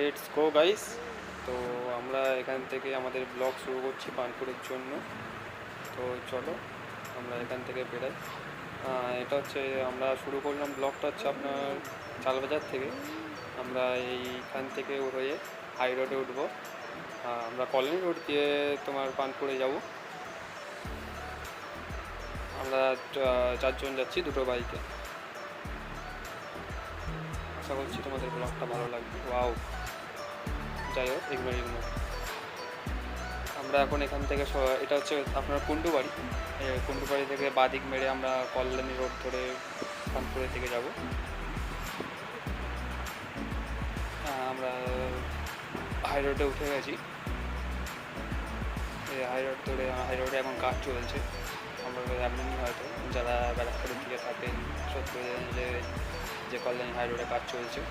Let's go guys. তো আমরা এখান থেকে আমাদের ব্লগ শুরু করছি পানপুরের জন্য। তো চলো আমরা এখান থেকে বেরাই। এটা হচ্ছে আমরা শুরু করলাম ব্লগটা হচ্ছে আপনার চালবাজার থেকে। আমরা এইখান থেকে হয়ে হাই রোডে উঠবো। আমরা কলোনি রোড দিয়ে তোমার পানপুরে যাব। আমরা 4 জন যাচ্ছি দুটো বাইকে। আশা করছি তোমাদের ব্লগটা ভালো লাগবে। ওয়াও, যাই হোক ইগনোর। আমরা এখন এখান থেকে এটা হচ্ছে আপনার কুন্ডুবাড়ি। কুন্ডুবাড়ি থেকে বাদিক মেরে আমরা কল্যাণী রোড ধরে কানপুরের দিকে যাব। আমরা হাই রোডে উঠে গেছি। হাই রোড ধরে হাই রোডে এখন কাজ চলছে। আমরা এমনই হয়তো যারা ব্যারাকপুরের দিকে থাকেন সত্যি যে কল্যাণী হাই রোডে কাজ চলছে।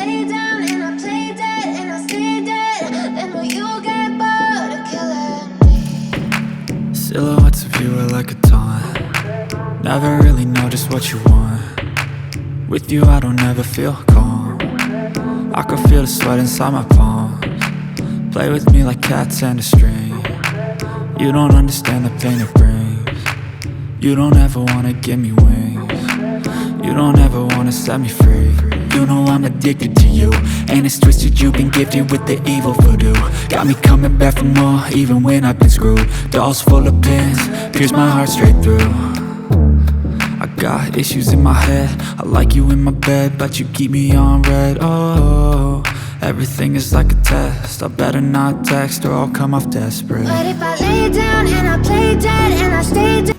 lay down and I play dead and I stay dead, then will you get bored of killing me? Silhouettes of you are like a taunt. Never really know just what you want. With you I don't ever feel calm. I can feel the sweat inside my palms. Play with me like cats and a string. You don't understand the pain it brings. You don't ever wanna give me wings. You don't ever wanna set me free. You know I'm addicted to you, and it's twisted, you've been gifted with the evil voodoo. Got me coming back for more, even when I've been screwed. Dolls full of pins, pierce my heart straight through. I got issues in my head, I like you in my bed, but you keep me on red. Oh, everything is like a test, I better not text or I'll come off desperate. But if I lay down and I play dead and I stay dead.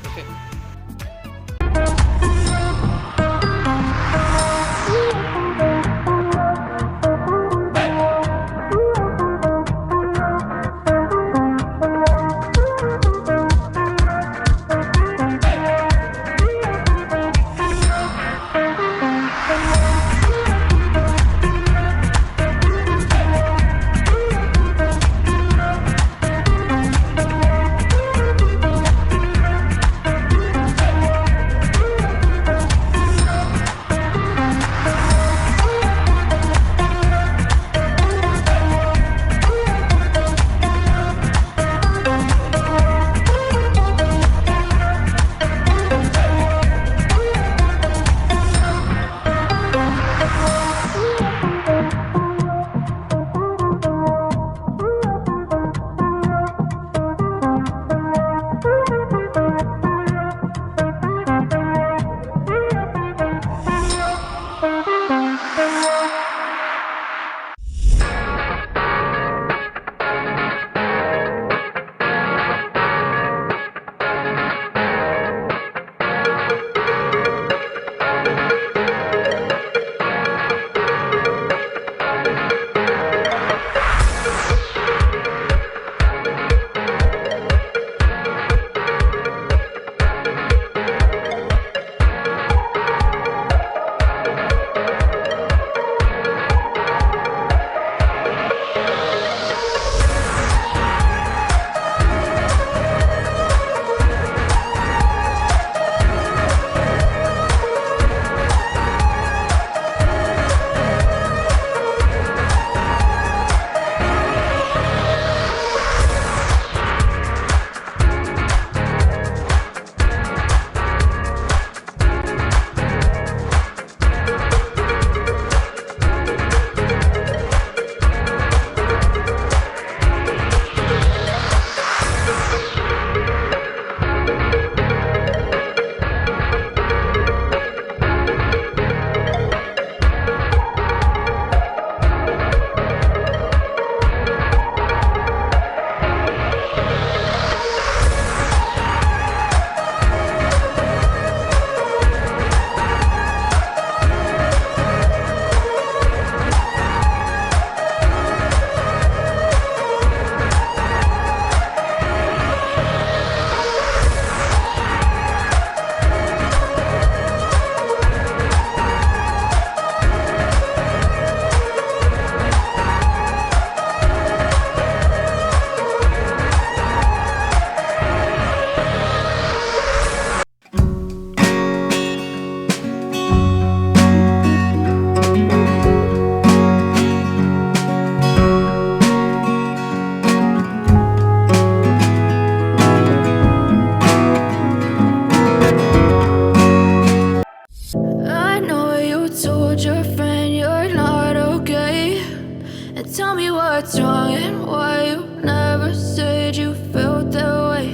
what's wrong and why you never said you felt that way.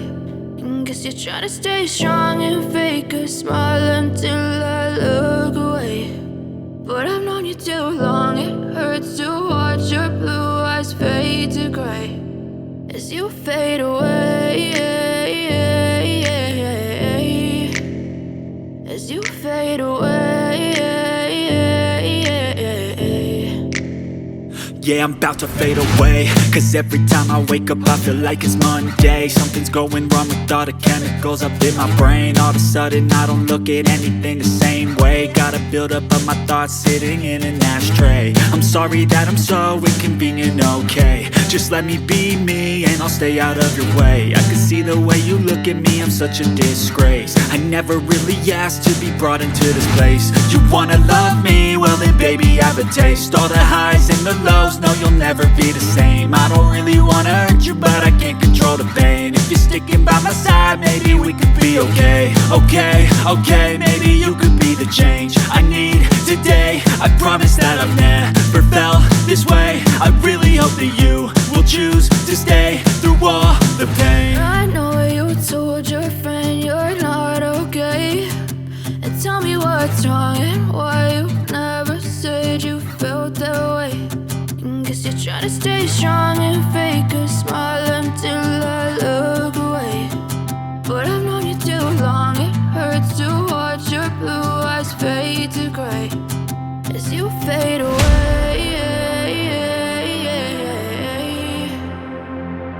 And guess you're trying to stay strong and fake a smile until I look away. But I've known you too long, it hurts to watch your blue eyes fade to gray as you fade away, as you fade away. yeah, I'm about to fade away. Cause every time I wake up I feel like it's Monday. Something's going wrong with all the chemicals up in my brain. All of a sudden I don't look at anything the same way. Gotta build up of my thoughts sitting in an ashtray. I'm sorry that I'm so inconvenient, okay. Just let me be me and I'll stay out of your way. I can see the way you look at me, I'm such a disgrace. I never really asked to be brought into this place. You wanna love me? Well then baby, have a taste. All the highs and the lows, no you'll never be the same. I don't really wanna hurt you, but I can't control the pain. If you're sticking by my side, maybe we could be okay. Okay, maybe you could be the change I need today. I promise that I've never felt this way. I really hope that you will choose to stay through all the pain. I know you told your friend you're not okay, and tell me what's wrong and why you never said you felt that way. And guess you're trying to stay strong and fake a smile until I look away. But I've known you too long, it hurts to watch your blue eyes fade to gray as you fade away,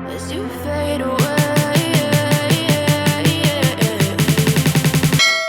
as you fade